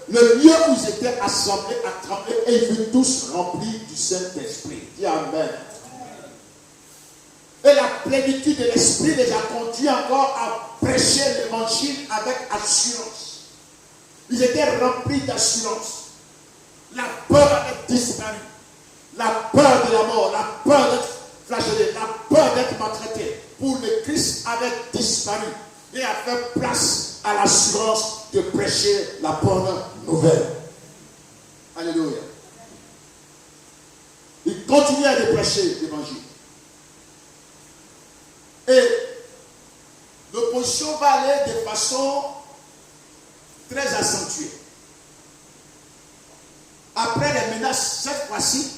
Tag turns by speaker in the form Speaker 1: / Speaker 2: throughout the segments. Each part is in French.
Speaker 1: le lieu où ils étaient assemblés a tremblé et ils furent tous remplis du Saint-Esprit. Dis Amen. Et la plénitude de l'Esprit les a conduits encore à prêcher l'évangile avec assurance. Ils étaient remplis d'assurance. La peur avait disparu. La peur de la mort, la peur d'être flagellé, la peur d'être maltraité pour le Christ avait disparu et a fait place à l'assurance de prêcher la bonne nouvelle. Alléluia. Il continuait de prêcher l'évangile. Et l'opposition va aller de façon très accentuée. Après les menaces, cette fois-ci,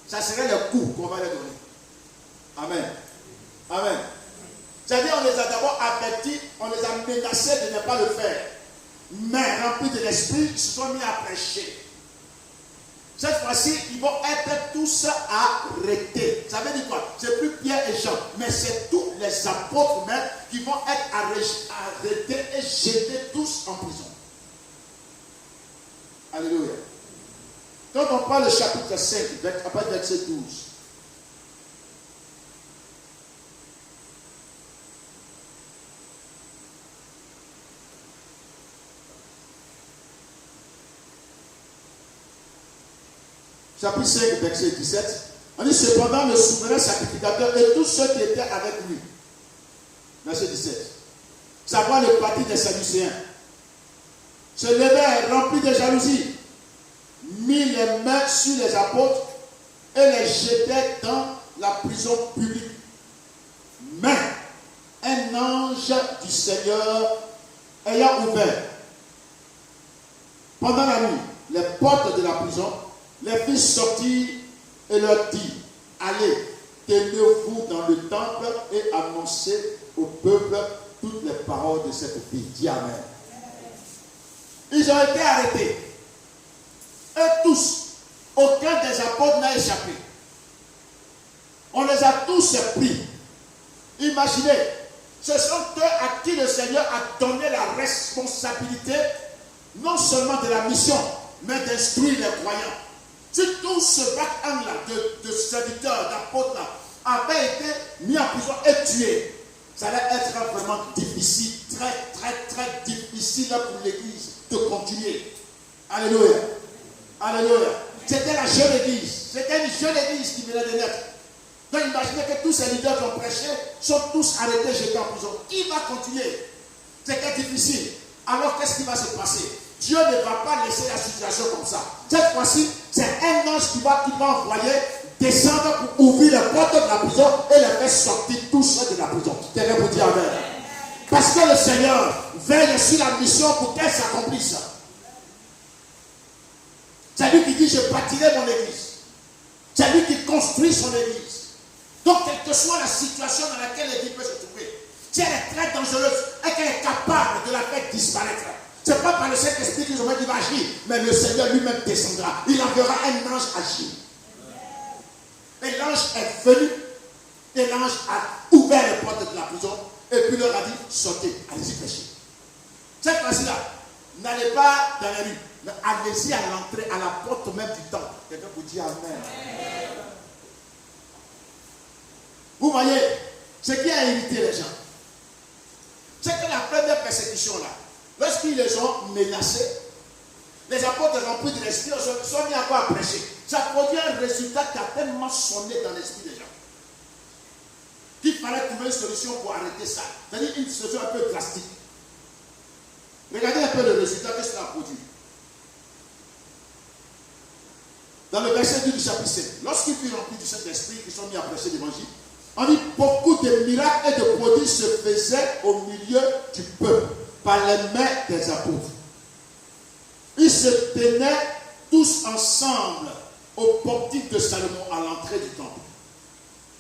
Speaker 1: ça serait le coup qu'on va leur donner. Amen. Amen. C'est-à-dire, on les a d'abord avertis, on les a menacés de ne pas le faire. Mais remplis de l'esprit, ils se sont mis à prêcher. Cette fois-ci, ils vont être tous arrêtés. Ça veut dire quoi? C'est plus Pierre et Jean, mais c'est tous les apôtres même qui vont être arrêtés et jetés tous en prison. Alléluia. Quand on parle du chapitre 5, après verset 12, chapitre 5, verset 17, on dit cependant le souverain sacrificateur et tous ceux qui étaient avec lui. Verset 17. Savoir le parti des Sadducéens se levèrent remplis de jalousie, mit les mains sur les apôtres et les jetait dans la prison publique. Mais un ange du Seigneur ayant ouvert pendant la nuit les portes de la prison, les fit sortir et leur dit, allez, tenez-vous dans le temple et annoncez au peuple toutes les paroles de cette vie. Dis Amen. Ils ont été arrêtés. Eux tous, aucun des apôtres n'a échappé. On les a tous pris. Imaginez, ce sont eux à qui le Seigneur a donné la responsabilité, non seulement de la mission, mais d'instruire les croyants. Si tout ce bac-là de serviteurs, d'apôtres avait été mis en prison et tué, ça allait être vraiment difficile, très difficile pour l'Église de continuer. Alléluia. Alléluia. C'était la jeune Église. C'était une jeune Église qui venait de naître. Donc imaginez que tous ces leaders qui ont prêché sont tous arrêtés, jetés en prison. Qui va continuer? C'était difficile. Alors qu'est-ce qui va se passer? Dieu ne va pas laisser la situation comme ça. Cette fois-ci, c'est un ange qui va envoyer, descendre pour ouvrir les portes de la prison et les faire sortir tous de la prison. Je vais vous dire Amen. Parce que le Seigneur veille sur la mission pour qu'elle s'accomplisse. C'est lui qui dit, je bâtirai mon église. C'est lui qui construit son église. Donc, quelle que soit la situation dans laquelle l'église peut se trouver, si elle est très dangereuse et qu'elle est capable de la faire disparaître, ce n'est pas par le Saint-Esprit qui va agir, mais le Seigneur lui-même descendra. Il enverra un ange agir. Et l'ange est venu, et l'ange a ouvert les portes de la prison, et puis leur a dit, sortez, allez-y prêcher. Cette fois-ci-là, n'allez pas dans la rue, mais allez-y à l'entrée, à la porte même du temple. Quelqu'un vous dit Amen. Vous voyez, ce qui a irrité les gens, c'est que la première persécution-là, lorsqu'ils les ont menacés, les apôtres remplis de l'esprit sont mis encore à prêcher. Ça produit un résultat qui a tellement sonné dans l'esprit des gens qu'il fallait trouver une solution pour arrêter ça. C'est-à-dire une solution un peu drastique. Regardez un peu le résultat que cela a produit. Dans le verset 2 du chapitre 7, lorsqu'ils furent remplis du Saint-Esprit, ils sont mis à prêcher l'évangile, on dit beaucoup de miracles et de prodiges se faisaient au milieu du peuple par les mains des apôtres. Ils se tenaient tous ensemble au portique de Salomon à l'entrée du temple.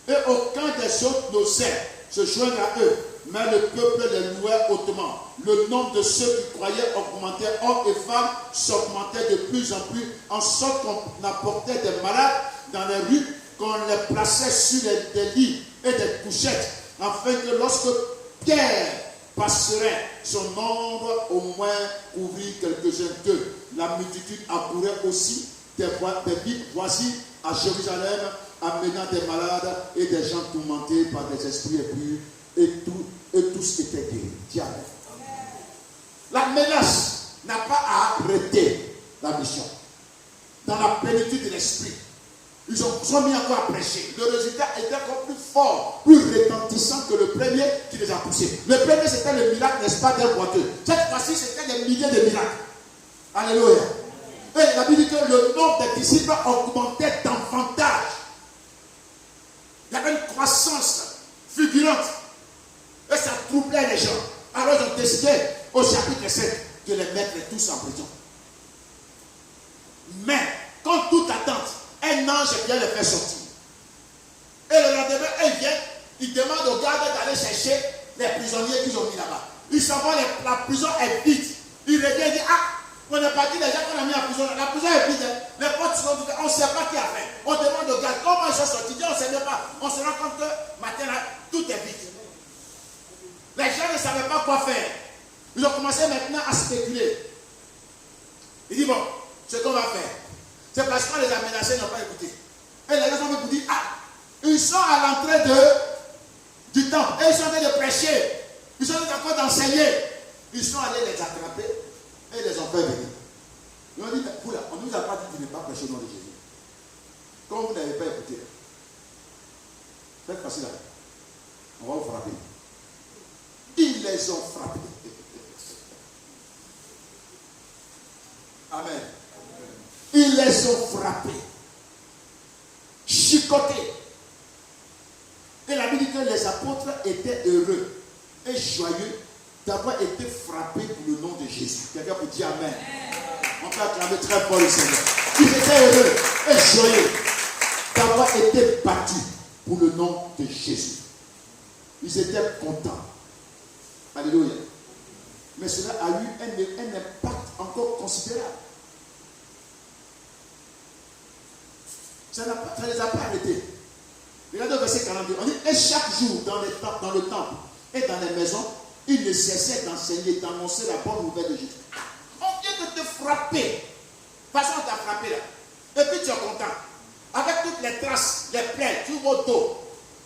Speaker 1: Et aucun des autres n'osait se joindre à eux, mais le peuple les louait hautement. Le nombre de ceux qui croyaient augmentait, hommes et femmes s'augmentait de plus en plus, en sorte qu'on apportait des malades dans les rues, qu'on les plaçait sur des lits et des couchettes, afin que lorsque Pierre passerait, son ombre au moins couvrit quelques-uns d'eux. La multitude accourait aussi des villes voisines à Jérusalem, amenant des malades et des gens tourmentés par des esprits impurs, et tous étaient guéris. Dieu. La menace n'a pas arrêté la mission. Dans la plénitude de l'esprit, ils sont mis encore à prêcher. Le résultat était encore plus fort, plus retentissant que le premier qui les a poussés. Le premier, c'était le miracle, n'est-ce pas, d'un boiteux. Cette fois-ci, c'était des milliers de miracles. Alléluia. Et la Bible dit que le nombre des disciples augmentait davantage. Il y avait une croissance fulgurante. Et ça troublait les gens. Alors ils ont décidé, au chapitre 7, de les mettre tous en prison. Mais, quand toute attente, un ange vient les faire sortir. Et le lendemain, il vient, il demande aux gardes d'aller chercher les prisonniers qu'ils ont mis là-bas. Ils s'en vont, la prison est vide. Il revient et dit, on est parti des gens qu'on a mis en prison. La prison est vide. Les portes sont vides. On ne sait pas qui a fait. On demande aux gardes comment ils sont sortis. On ne sait pas. On se rend compte que matin, là, tout est vide. Les gens ne savaient pas quoi faire. Ils ont commencé maintenant à spéculer. Il dit, bon, ce qu'on va faire, c'est parce qu'on les a menacés, ils n'ont pas écouté. Et les gens ont vous dire, ils sont à l'entrée du temple. Et ils sont en train de prêcher. Ils sont encore d'enseigner. Ils sont allés les attraper et les ont fait venir. Ils ont dit, mais vous là, on ne nous a pas dit de ne pas prêcher au nom de Jésus. Comme vous n'avez pas écouté, faites facile là. On va vous frapper. Ils les ont frappés. Amen. Ils les ont frappés, chicotés. Et la Bible dit que les apôtres étaient heureux et joyeux d'avoir été frappés pour le nom de Jésus. Quelqu'un peut dire Amen. On peut acclamer très fort le Seigneur. Ils étaient heureux et joyeux d'avoir été battus pour le nom de Jésus. Ils étaient contents. Alléluia. Mais cela a eu un impact encore considérable. Ça ne les a pas arrêtés. Regardez le verset 42. On dit, et chaque jour dans le temple et dans les maisons, il ne cessait d'enseigner, d'annoncer la bonne nouvelle de Jésus. On vient de te frapper. De toute façon, on t'a frappé là. Et puis tu es content. Avec toutes les traces, les plaies, sur votre dos.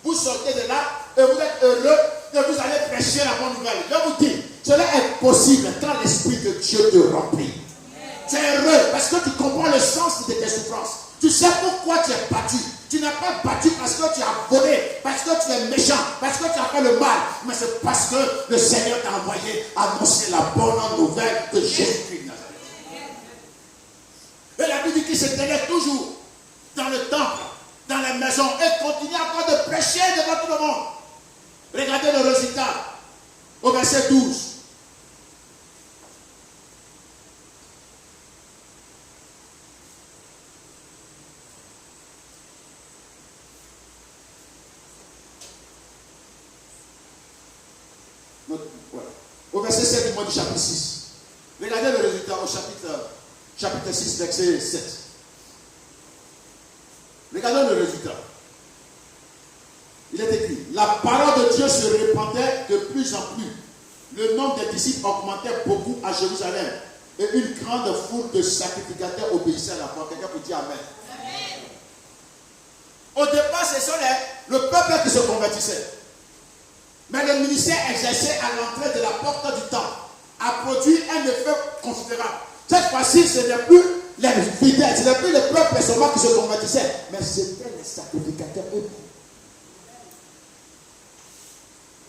Speaker 1: Vous sortez de là et vous êtes heureux et vous allez prêcher la bonne nouvelle. Je vous dis, cela est possible quand l'Esprit de Dieu te remplit. Tu es heureux parce que tu comprends le sens de tes souffrances. Tu sais pourquoi tu es battu. Tu n'es pas battu parce que tu as volé, parce que tu es méchant, parce que tu as fait le mal. Mais c'est parce que le Seigneur t'a envoyé annoncer la bonne nouvelle de Jésus-Christ de Nazareth. Et la Bible dit qu'il se tenait toujours dans le temple, dans les maisons, et continue encore de prêcher devant tout le monde. Regardez le résultat au verset 12. Au verset 7 du mois du chapitre 6. Regardez le résultat au chapitre 6, verset 7. Regardez le résultat. Il est écrit, la parole de Dieu se répandait de plus en plus. Le nombre des disciples augmentait beaucoup à Jérusalem. Et une grande foule de sacrificateurs obéissait à la foi. Quelqu'un peut dire Amen. Amen. Au départ, ce sont le peuple qui se convertissait. Mais le ministère exercé à l'entrée de la porte du temple a produit un effet considérable. Cette fois-ci, ce n'est plus les fidèles, ce n'est plus le peuple seulement qui se convertissait, mais c'était les sacrificateurs eux-mêmes.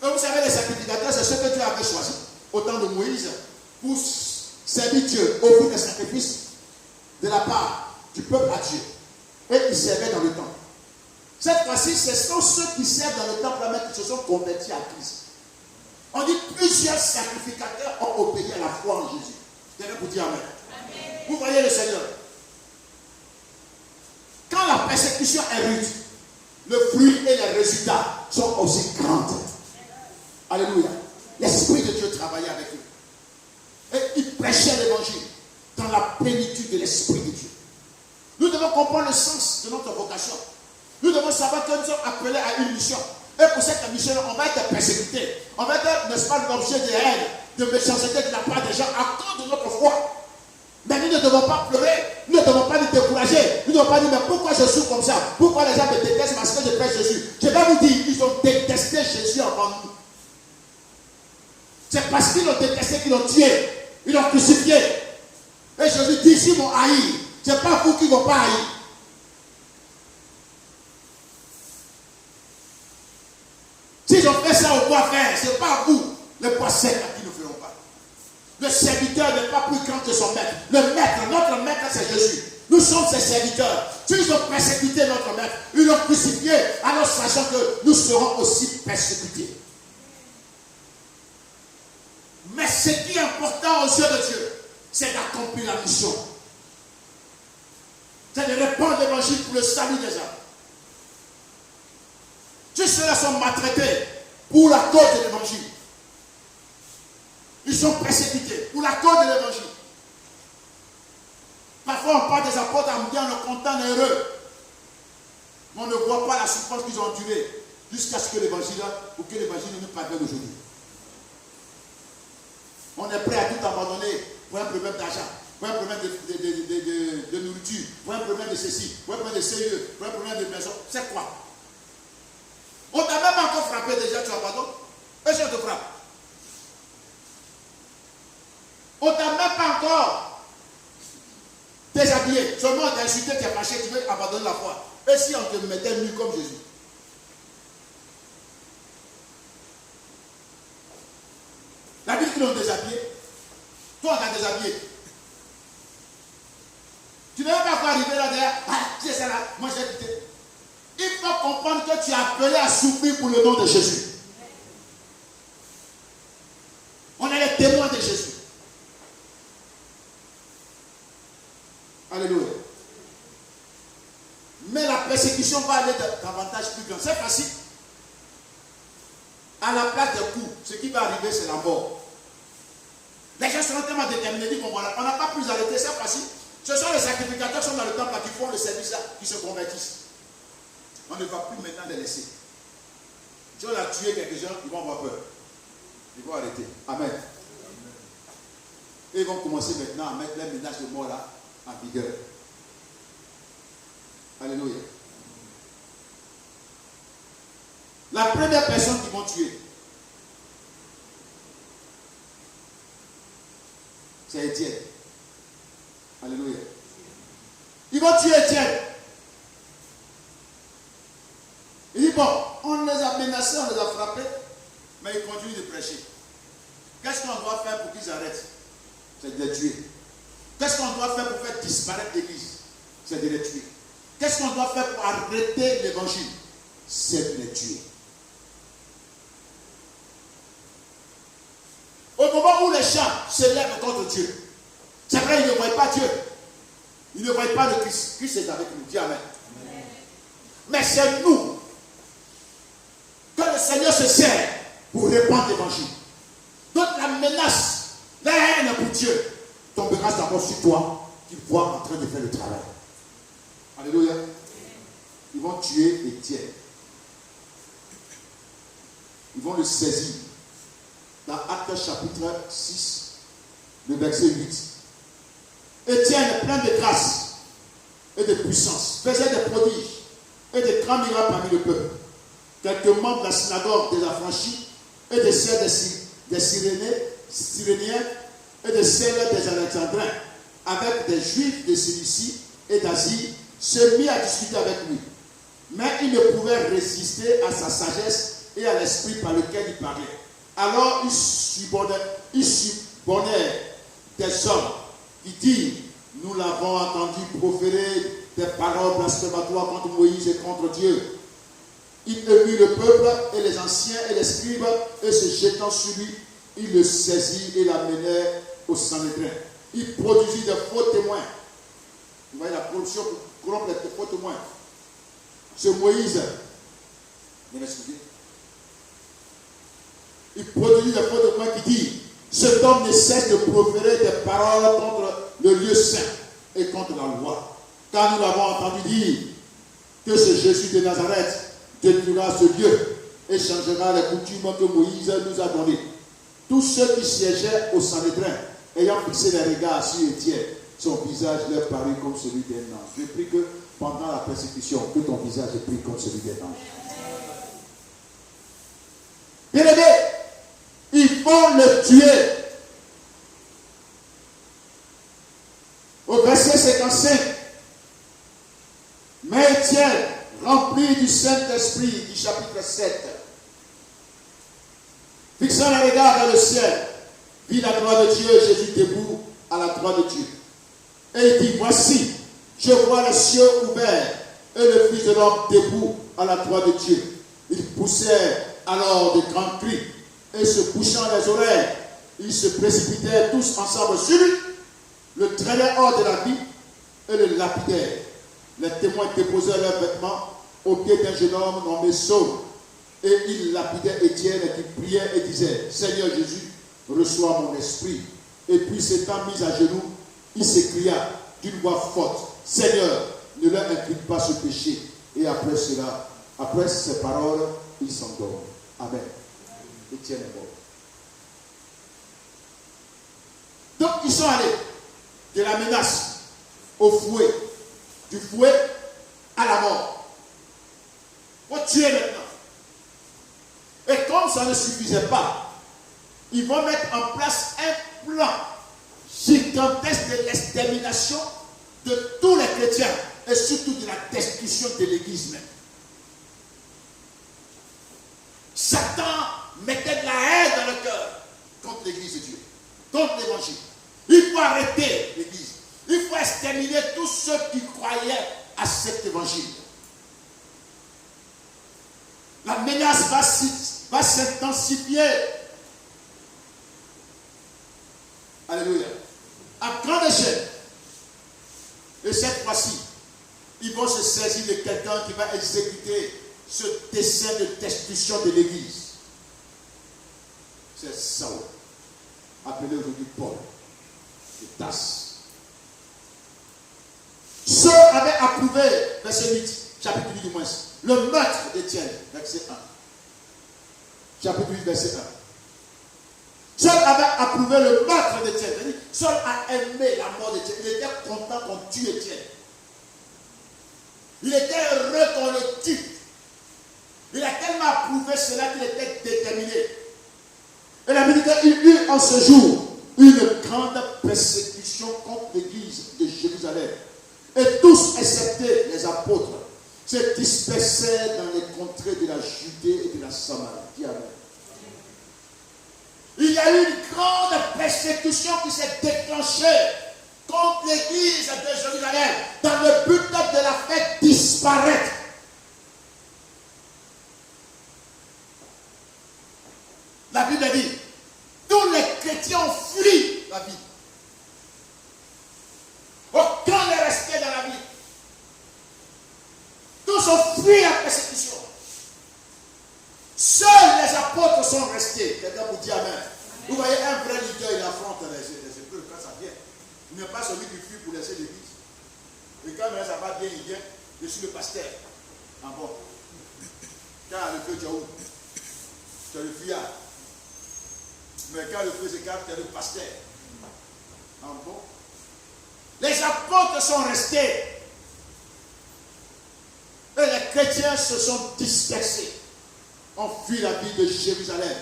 Speaker 1: Et vous savez, les sacrificateurs, c'est ce que Dieu avait choisi au temps de Moïse pour servir Dieu, offrir des sacrifices de la part du peuple à Dieu. Et ils servaient dans le temple. Cette fois-ci, ce sont ceux qui servent dans le temple qui se sont convertis à Christ. On dit plusieurs sacrificateurs ont obéi à la foi en Jésus. Quelqu'un pour dire Amen. Amen. Vous voyez le Seigneur. Quand la persécution est rude, le fruit et les résultats sont aussi grands. Alléluia. L'Esprit de Dieu travaillait avec eux. Et il prêchait l'évangile dans la plénitude de l'Esprit de Dieu. Nous devons comprendre le sens de notre vocation. Nous devons savoir que nous sommes appelés à une mission. Et pour cette mission, on va être persécuté. On va être, n'est-ce pas, l'objet de haine, de méchanceté de la part des gens à cause de notre foi. Mais nous ne devons pas pleurer, nous ne devons pas nous décourager. Nous ne devons pas dire, mais pourquoi je suis comme ça? Pourquoi les gens me détestent parce que je prêche Jésus? Je vais vous dire, ils ont détesté Jésus avant nous. C'est parce qu'ils l'ont détesté qu'ils l'ont tué, ils l'ont crucifié. Et Jésus dit, s'ils m'ont haï, ce n'est pas vous qui ne vont pas haïr. S'ils ont fait ça au bois faire, ce n'est pas vous, les bois secs, qui ne feront pas. Le serviteur n'est pas plus grand que son maître. Le maître, notre maître, c'est Jésus. Nous sommes ses serviteurs. S'ils ont persécuté notre maître, ils l'ont crucifié, alors sachant que nous serons aussi persécutés. Mais ce qui est important aux yeux de Dieu, c'est d'accomplir la mission. C'est de répandre l'évangile pour le salut des âmes. Tous ceux-là sont maltraités pour la cause de l'évangile. Ils sont persécutés pour la cause de l'évangile. Parfois on parle des apôtres en disant le content heureux. Mais on ne voit pas la souffrance qu'ils ont endurée jusqu'à ce que l'évangile, pour que l'évangile nous parvienne aujourd'hui. On est prêt à tout abandonner pour un problème d'argent, pour un problème de nourriture, pour un problème de ceci, pour un problème de CE, pour un problème de maison. C'est quoi? On t'a même encore frappé déjà, tu abandonnes. Et je te frappe. On t'a même pas encore déshabillé. Seulement on t'a insulté, tu es fâché, tu veux abandonner la foi. Et si on te mettait nu comme Jésus? La Bible qui l'ont déshabillé. Toi, on t'a déshabillé. Tu ne vas pas encore arriver là derrière. Ah, c'est ça là, moi j'ai quitté. Il faut comprendre que tu es appelé à souffrir pour le nom de Jésus. On est les témoins de Jésus. Alléluia. Mais la persécution va aller davantage plus grand. C'est facile. À la place des coups, ce qui va arriver, c'est la mort. Les gens seront tellement déterminés, ils disent, bon, voilà, on n'a pas pu les arrêter, c'est facile. Ce sont les sacrificateurs qui sont dans le temple, qui font le service là, qui se convertissent. On ne va plus maintenant les laisser. Si on a tué quelques-uns, ils vont avoir peur. Ils vont arrêter. Amen. Et ils vont commencer maintenant à mettre les menaces de mort là en vigueur. Alléluia. La première personne qu'ils vont tuer, c'est Étienne. Alléluia. Ils vont tuer Étienne. Il dit, bon, on les a menacés, on les a frappés, mais ils continuent de prêcher. Qu'est-ce qu'on doit faire pour qu'ils arrêtent? C'est de les tuer. Qu'est-ce qu'on doit faire pour faire disparaître l'Église? C'est de les tuer. Qu'est-ce qu'on doit faire pour arrêter l'évangile? C'est de les tuer. Au moment où les gens se lèvent contre Dieu, c'est vrai, ils ne voient pas Dieu. Ils ne voient pas le Christ. Christ est avec nous. Dis Amen. Amen. Mais c'est nous que le Seigneur se sert pour répandre l'évangile. Donc la menace, la haine pour Dieu tombera d'abord sur toi qui vois en train de faire le travail. Alléluia. Ils vont tuer Étienne. Ils vont le saisir. Dans Actes chapitre 6, le verset 8. Étienne, plein de grâce et de puissance, faisait des prodiges et des grands miracles parmi le peuple. Quelques membres de la synagogue des affranchis et de celles des Cyréniens et de celles des Alexandrins, avec des Juifs de Cilicie et d'Asie, se mit à discuter avec lui. Mais il ne pouvait résister à sa sagesse et à l'esprit par lequel il parlait. Alors il subornait des hommes qui disent, nous l'avons entendu proférer des paroles blasphématoires contre Moïse et contre Dieu. Il émut le peuple et les anciens et les scribes, et se jetant sur lui, il le saisit et l'amenait au Sanhédrin. Il produisit de faux témoins. Vous voyez la production pour corrompre les faux témoins. Ce Moïse, vous m'excusez, il produisit de faux témoins qui disent, cet homme ne cesse de proférer des paroles contre le lieu saint et contre la loi. Car nous l'avons entendu dire que ce Jésus de Nazareth détruira ce lieu et changera les coutumes que Moïse nous a données. Tous ceux qui siégeaient au Sanhédrin, ayant fixé les regards sur Étienne, son visage leur parut comme celui d'un ange. Je prie que pendant la persécution, que ton visage est pris comme celui d'un ange. Bien-aimé, ils vont le tuer. Au verset 55, mais Étienne, rempli du Saint-Esprit, du chapitre 7, fixant le regard vers le ciel, vit la gloire de Dieu et Jésus debout à la droite de Dieu. Et il dit, voici, je vois les cieux ouverts et le Fils de l'homme debout à la droite de Dieu. Ils poussèrent alors de grands cris et se couchant les oreilles, ils se précipitèrent tous ensemble sur lui, le traînaient hors de la vie et le lapidèrent. Les témoins déposèrent leurs vêtements au pied d'un jeune homme nommé Saul. Et ils lapidaient Étienne qui priait et disait, Seigneur Jésus, reçois mon esprit. Et puis s'étant mis à genoux, il s'écria d'une voix forte, Seigneur, ne leur impute pas ce péché. Et après cela, après ces paroles, il s'endort. Amen. Étienne est mort. Donc ils sont allés de la menace au fouet, du fouet à la mort. Il faut tuer maintenant. Et comme ça ne suffisait pas, ils vont mettre en place un plan gigantesque de l'extermination de tous les chrétiens et surtout de la destruction de l'Église même. Satan mettait de la haine dans le cœur contre l'Église de Dieu, contre l'Évangile. Il faut arrêter l'Église. Il faut exterminer tous ceux qui croyaient à cet Évangile. La menace va s'intensifier. Alléluia. À grande échelle. Et cette fois-ci, ils vont se saisir de quelqu'un qui va exécuter ce dessein de destruction de l'Église. C'est Saul, appelé aujourd'hui Paul, de Tarse. Ceux avaient approuvé, verset 8, chapitre 8 du moins, le meurtre d'Étienne, verset 1. Chapitre 8, verset 1. Saul avait approuvé le meurtre d'Étienne. Saul a aimé la mort d'Étienne. Il était content qu'on tue Étienne. Il était heureux qu'on le tue. Il a tellement approuvé cela qu'il était déterminé. Et la Bible dit qu'il y eut en ce jour une grande persécution contre l'église de Jérusalem. Et tous, excepté les apôtres, se dispersaient dans les contrées de la Judée et de la Samarie. Amen. Il y a eu une grande persécution qui s'est déclenchée contre l'église de Jérusalem dans le but de la faire disparaître. La Bible dit, tous les chrétiens ont fui la vie. Aucun n'est resté dans la vie. Tous ont fui la persécution. Seuls les apôtres sont restés. Quelqu'un vous dit Amen. Vous voyez, un vrai leader, il affronte les épreuves quand ça vient. Il n'est pas celui qui fuit pour laisser l'église. Et quand ça va bien, il vient. Je suis le pasteur. Ah bon. Quand le feu, tu es où? Tu es le fuyard. Mais quand le feu s'écarte, tu es le pasteur. Ah bon. Les apôtres sont restés. Et les chrétiens se sont dispersés. On fuit la vie de Jérusalem.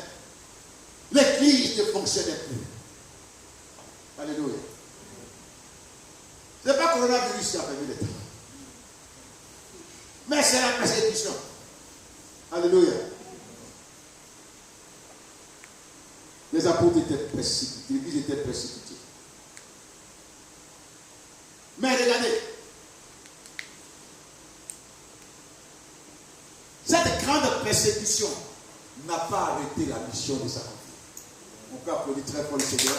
Speaker 1: L'église ne fonctionnait plus. Alléluia. Ce n'est pas le coronavirus qui a permis les temps. Mais c'est la persécution. Alléluia. Les apôtres étaient persécutés. L'église était persécutée. Mais regardez. Cette grande persécution n'a pas arrêté la mission de sa vie. On peut applaudir très fort le Seigneur.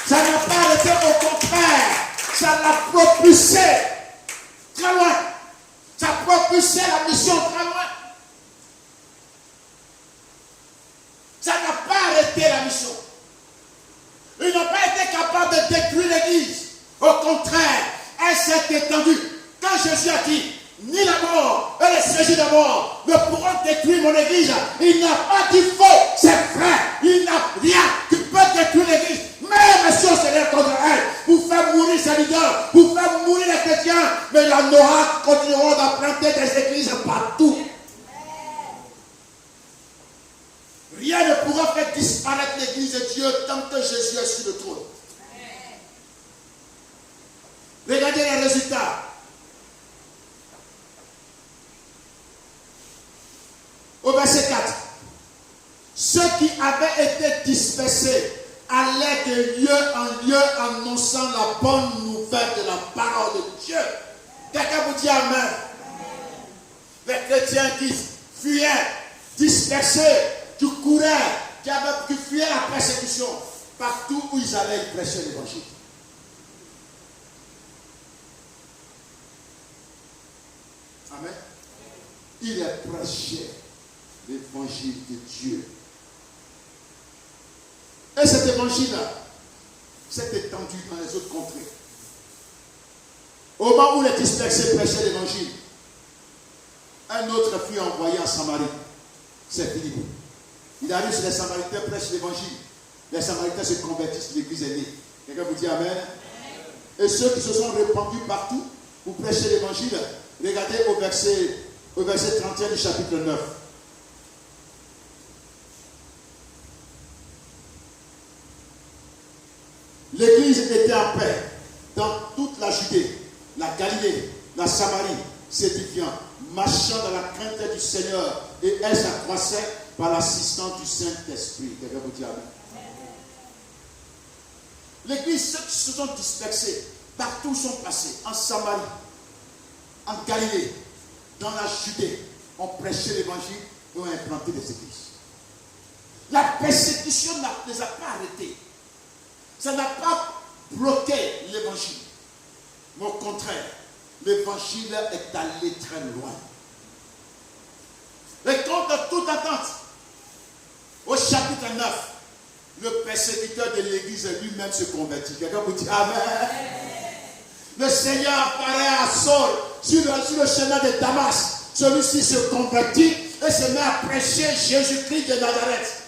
Speaker 1: Ça n'a pas arrêté, au contraire, ça l'a propulsé très loin. Ça a propulsé la mission très loin. Ça n'a pas arrêté la mission. Ils n'ont pas été capables de détruire l'église. Au contraire, elle s'est étendue. Quand Jésus a dit, ni la mort et les réfugiés de mort ne pourront détruire mon église. Il n'y a pas du feu, c'est vrai. Il n'y a rien qui peut détruire l'église. Même si on se lève contre elle, pour faire mourir ses leaders, pour faire mourir les chrétiens, mais la Noah continueront d'implanter des églises partout. Rien ne pourra faire disparaître l'église de Dieu tant que Jésus est sur le trône. Regardez les résultats. Au verset 4. Ceux qui avaient été dispersés allaient de lieu en lieu annonçant la bonne nouvelle de la parole de Dieu. Quelqu'un vous dit Amen. Les chrétiens qui fuyaient, dispersés, qui couraient, qui fuyaient la persécution, partout où ils allaient, ils prêchaient l'évangile. Amen. Il est prêché l'évangile de Dieu. Et cet évangile-là s'est étendu dans les autres contrées. Au moment où les dispersés prêchaient l'évangile, un autre fut envoyé en Samarie. C'est Philippe. Il arrive sur les Samaritains, prêche l'évangile. Les Samaritains se convertissent, l'église est née. Quelqu'un vous dit Amen. Et ceux qui se sont répandus partout pour prêcher l'évangile, regardez au verset 31 du chapitre 9. L'église était en paix dans toute la Judée, la Galilée, la Samarie, s'édifiant, marchant dans la crainte du Seigneur, et elle s'accroissait par l'assistance du Saint-Esprit. Quelqu'un vous dit Amen. L'église, ceux qui se sont dispersés, partout sont passés, en Samarie, en Galilée, dans la Judée, ont prêché l'évangile et ont implanté des églises. La persécution ne les a pas arrêtés. Ça n'a pas bloqué l'évangile. Mais au contraire, l'évangile est allé très loin. Et contre toute attente, au chapitre 9, le persécuteur de l'église lui-même se convertit. Quelqu'un vous dit Amen. Le Seigneur apparaît à Saul sur le chemin de Damas. Celui-ci se convertit et se met à prêcher Jésus-Christ de Nazareth.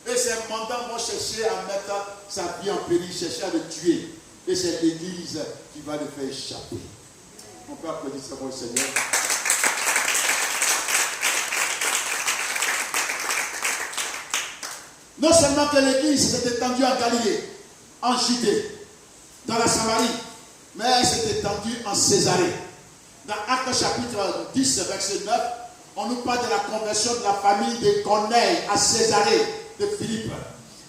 Speaker 1: Et ses mandants vont chercher à mettre sa vie en péril, chercher à le tuer. Et c'est l'église qui va le faire échapper. On peut applaudir ça pour le Seigneur. Non seulement que l'église s'est étendue en Galilée, en Judée, dans la Samarie, mais elle s'est étendue en Césarée. Dans Actes chapitre 10, verset 9, on nous parle de la conversion de la famille de Corneille à Césarée de Philippe.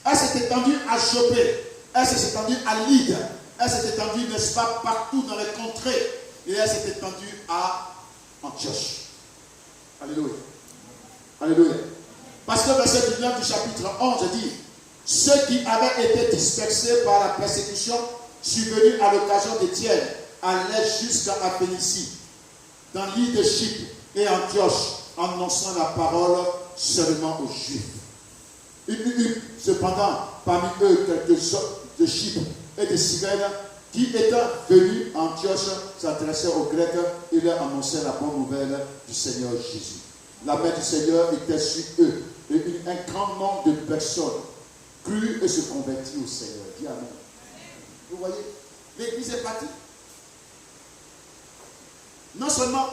Speaker 1: Elle s'est étendue à Jopé, elle s'est étendue à Lyde, elle s'est étendue, n'est-ce pas, partout dans les contrées, et elle s'est étendue à Antioche. Alléluia. Alléluia. Parce que verset 19 du chapitre 11 dit, ceux qui avaient été dispersés par la persécution survenue à l'occasion d'Étienne allaient jusqu'à Phénicie, dans l'île de Chypre et Antioche, annonçant la parole seulement aux Juifs. Il y eut cependant parmi eux quelques hommes de Chypre et de Cyrène qui, étant venus à Antioche, s'adressèrent aux Grecs et leur annonçèrent la bonne nouvelle du Seigneur Jésus. La main du Seigneur était sur eux et un grand nombre de personnes crurent et se convertirent au Seigneur. Dis Amen. Vous voyez, l'église est partie. Non seulement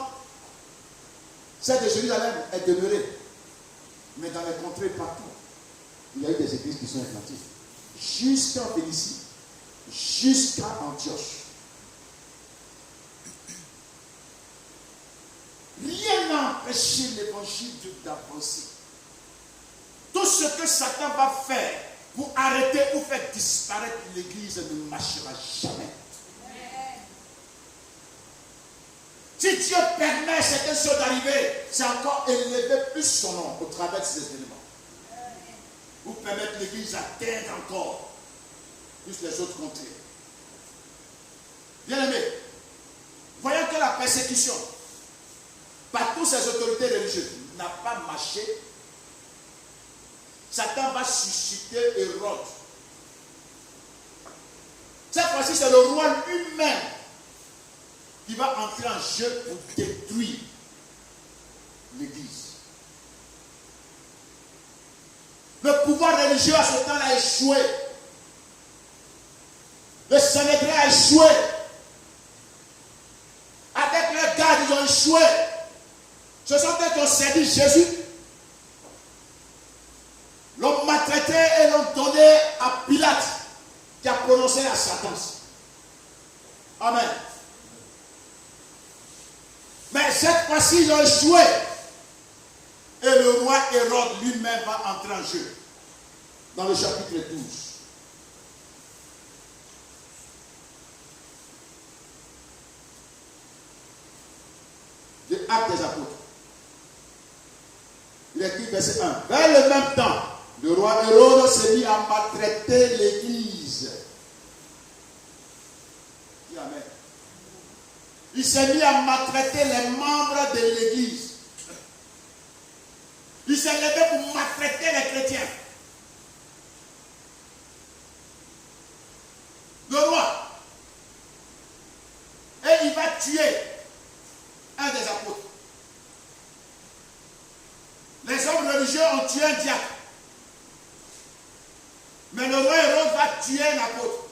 Speaker 1: celle de Jérusalem est demeurée, mais dans les contrées partout, il y a eu des églises qui sont implantées. Jusqu'en Phénicie, jusqu'à Antioche. Rien n'a empêché l'évangile d'avancer. Tout ce que Satan va faire pour arrêter ou faire disparaître l'église ne marchera jamais. Si Dieu permet certaines choses d'arriver, c'est encore élever plus son nom au travers de ces éléments. Pour permettre l'église d'atteindre encore plus les autres contrées. Bien aimé, voyons que la persécution par toutes ces autorités religieuses n'a pas marché. Satan va susciter Hérode. Cette fois-ci, c'est le roi lui-même qui va entrer en jeu pour détruire l'Église. Le pouvoir religieux à ce temps-là a échoué. Le Sanhédrin a échoué. Avec leurs gardes, ils ont échoué. Ce sont eux qui ont servi Jésus. L'ont maltraité et l'ont donné à Pilate, qui a prononcé la sentence. Amen. Mais cette fois-ci, ils ont échoué. Et le roi Hérode lui-même va entrer en jeu. Dans le chapitre 12. De Actes des Apôtres. Il écrit verset 1. Vers le même temps, le roi Hérode s'est mis à maltraiter l'Église. Amen. Il s'est mis à maltraiter les membres de l'Église. Il s'est levé pour maltraiter les chrétiens. Le roi. Et il va tuer un des apôtres. Les hommes religieux ont tué un diacre. Mais le roi Hérode va tuer un apôtre.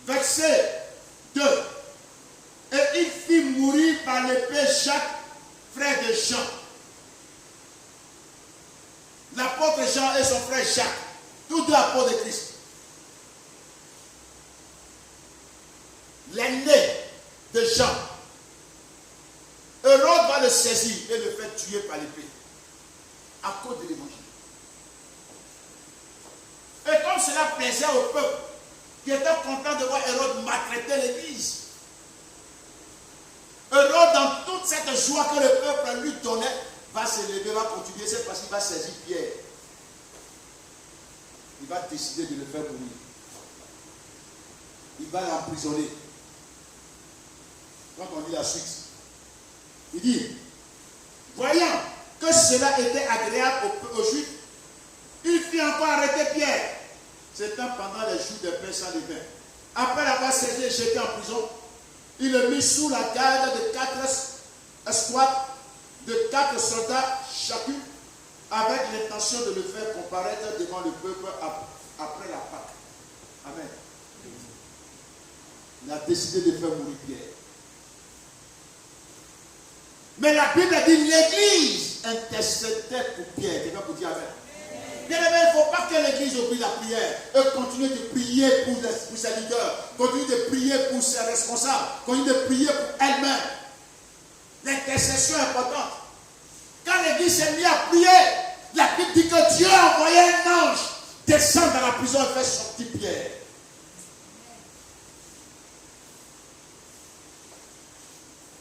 Speaker 1: Verset 2. Et il fit mourir par l'épée Jacques, frère de Jean. L'apôtre Jean et son frère Jacques, tous deux apôtres de Christ. L'aîné de Jean. Hérode va le saisir et le faire tuer par l'épée. À cause de l'évangile. Et comme cela plaisait au peuple, qui était content de voir Hérode maltraiter l'Église. Hérode, dans toute cette joie que le peuple lui donnait, va se lever, va continuer. Cette fois-ci, il va saisir Pierre. Il va décider de le faire mourir. Il va l'emprisonner. Quand on lit la suite, il dit, voyant que cela était agréable aux Juifs, il fit encore arrêter Pierre. C'était pendant les jours de pain sans levain. Après l'avoir saisi et jeté en prison, il le mit sous la garde de 4 escouades, de 4 soldats chacun, avec l'intention de le faire comparaître devant le peuple après la Pâque. Amen. Il a décidé de faire mourir Pierre. Mais la Bible dit l'Église intercédait pour Pierre. Quelqu'un peut dire Amen. Bien aimé, il ne faut pas que l'Église oublie la prière. Et continue de prier pour ses leaders. Continue de prier pour ses responsables. Continue de prier pour elle-même. L'intercession est importante. Quand l'Église s'est mise à prier, la Bible dit que Dieu a envoyé un ange descendre dans la prison et faire sortir Pierre.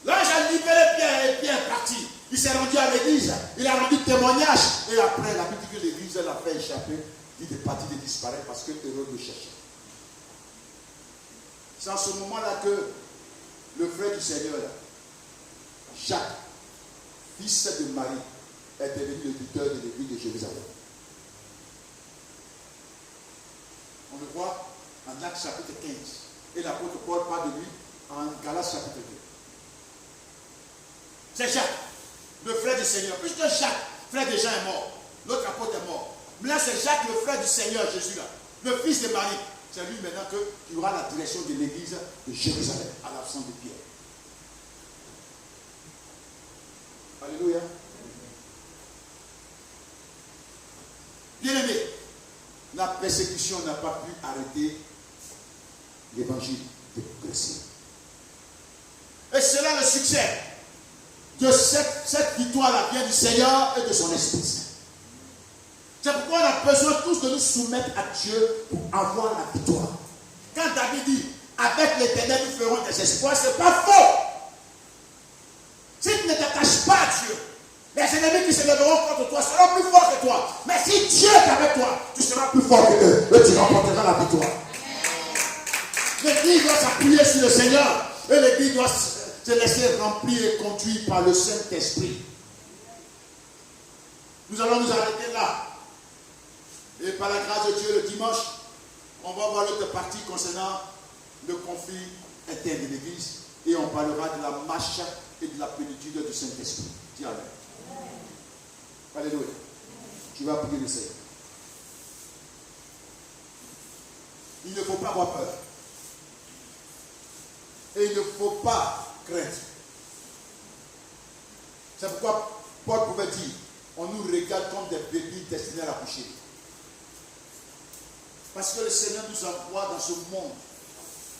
Speaker 1: L'ange a libéré Pierre et Pierre est parti. Il s'est rendu à l'église, il a rendu témoignage. Et après, la Bible dit que l'église l'a fait échapper, dit de partir, de disparaître parce que Hérode le cherchait. C'est en ce moment-là que le frère du Seigneur, Jacques, fils de Marie, est devenu le leader de l'église de Jérusalem. On le voit en Actes chapitre 15. Et l'apôtre Paul parle de lui en Galates chapitre 2. C'est Jacques, le frère du Seigneur. Puisque Jacques, frère de Jean, est mort, l'autre apôtre est mort. Mais là, c'est Jacques, le frère du Seigneur, Jésus, là, le fils de Marie. C'est lui maintenant qui aura la direction de l'église de Jérusalem, à l'absence de Pierre. Alléluia. Bien-aimé, la persécution n'a pas pu arrêter l'évangile de progresser. Et c'est là le succès de cette victoire-là vient du Seigneur et de son Esprit. C'est pourquoi on a besoin tous de nous soumettre à Dieu pour avoir la victoire. Quand David dit, avec l'Éternel nous ferons des exploits, ce n'est pas faux. Si tu ne t'attaches pas à Dieu, les ennemis qui se lèveront contre toi seront plus forts que toi. Mais si Dieu est avec toi, tu seras plus fort que eux et tu remporteras la victoire. L'Église doit s'appuyer sur le Seigneur et l'Église doit se laisser remplir et conduire par le Saint-Esprit. Nous allons nous arrêter là. Et par la grâce de Dieu, le dimanche, on va voir l'autre partie concernant le conflit interne de l'Église. Et on parlera de la marche et de la plénitude du Saint-Esprit. Dis Amen. Alléluia. Tu vas prier le Seigneur. Il ne faut pas avoir peur. Et il ne faut pas craindre. C'est pourquoi Paul pouvait dire, on nous regarde comme des bébés destinés à l'accoucher. Parce que le Seigneur nous envoie dans ce monde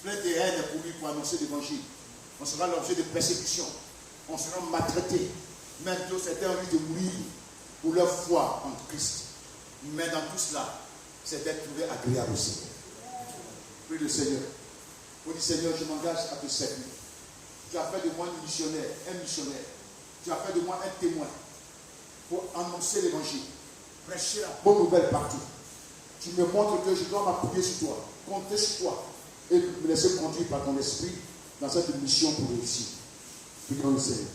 Speaker 1: plein de haine pour lui, pour annoncer l'évangile. On sera l'objet de persécution. On sera maltraité. Même certains ont envie de mourir pour leur foi en Christ. Mais dans tout cela, c'est d'être trouvé agréable au Seigneur. Prie le Seigneur. Pour dire, Seigneur, je m'engage à te servir. Tu as fait de moi un missionnaire. Tu as fait de moi un témoin pour annoncer l'évangile. Prêcher la bonne nouvelle partout. Tu me montres que je dois m'appuyer sur toi, compter sur toi et me laisser conduire par ton esprit dans cette mission pour réussir. Prions le Seigneur.